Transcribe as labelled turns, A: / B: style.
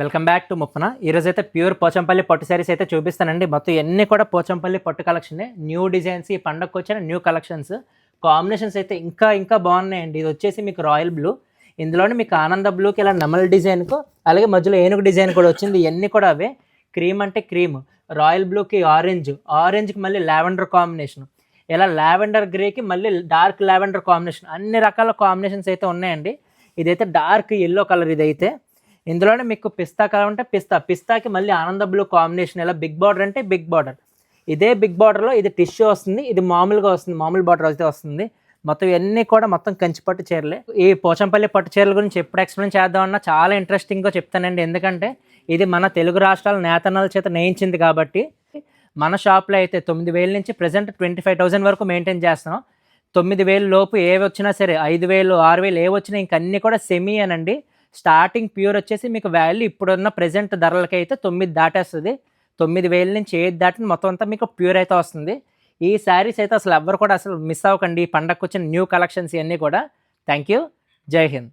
A: Welcome back to Muppana. ఈరోజు అయితే pure Pochampally పట్టు శారీస్ అయితే చూపిస్తానండి. మొత్తం ఇవన్నీ కూడా పోచంపల్లి పట్టు కలెక్షనే. న్యూ డిజైన్స్, ఈ పండగకు వచ్చిన న్యూ కలెక్షన్స్. కాంబినేషన్స్ అయితే ఇంకా బాగున్నాయండి. ఇది వచ్చేసి మీకు రాయల్ బ్లూ, ఇందులోనే మీకు ఆనంద బ్లూకి ఇలా నెమల్ డిజైన్కు, అలాగే మధ్యలో ఏనుగు డిజైన్ కూడా వచ్చింది. ఇవన్నీ కూడా అవే. క్రీమ్ అంటే క్రీమ్, రాయల్ బ్లూకి ఆరెంజ్కి మళ్ళీ లావెండర్ కాంబినేషన్, ఇలా లావెండర్ గ్రేకి మళ్ళీ డార్క్ లావెండర్ కాంబినేషన్, అన్ని రకాల కాంబినేషన్స్ అయితే ఉన్నాయండి. ఇదైతే డార్క్ ఎల్లో కలర్. ఇదైతే ఇందులోనే మీకు పిస్తా కలర్ అంటే పిస్తాకి మళ్ళీ ఆనంద బ్లూ కాంబినేషన్, ఇలా బిగ్ బార్డర్ అంటే బిగ్ బార్డర్. ఇదే బిగ్ బార్డర్లో ఇది టిష్యూ వస్తుంది, ఇది మామూలుగా వస్తుంది, మామూలు బార్డర్ అయితే వస్తుంది. మొత్తం ఇవన్నీ కూడా మొత్తం కంచి పట్టు చీరలే. ఈ పోచంపల్లి పట్టు చీరల గురించి ఎప్పుడు ఎక్స్ప్లెయిన్ చేద్దామన్నా చాలా ఇంట్రెస్టింగ్గా చెప్తానండి. ఎందుకంటే ఇది మన తెలుగు రాష్ట్రాల నేతన్నల చేత నేయించింది కాబట్టి. మన షాప్లో అయితే 9,000 నుంచి ప్రజెంట్ 25,000 వరకు మెయింటైన్ చేస్తున్నాం. 9,000 లోపు ఏవి వచ్చినా సరే, 5,000, 6,000 ఏవి వచ్చినా ఇంకన్నీ కూడా సెమీ అనండి. స్టార్టింగ్ ప్యూర్ వచ్చేసి మీకు వాల్యూ ఇప్పుడున్న ప్రజెంట్ ధరలకి అయితే 9 దాటేస్తుంది. 9,000 నుంచి 7 దాటిన మొత్తం అంతా మీకు ప్యూర్ అయితే వస్తుంది. ఈ శారీస్ అయితే అసలు ఎవ్వరు కూడా అసలు మిస్ అవ్వకండి. ఈ పండగకు వచ్చిన న్యూ కలెక్షన్స్ ఇవన్నీ కూడా. Thank you. జై హింద్.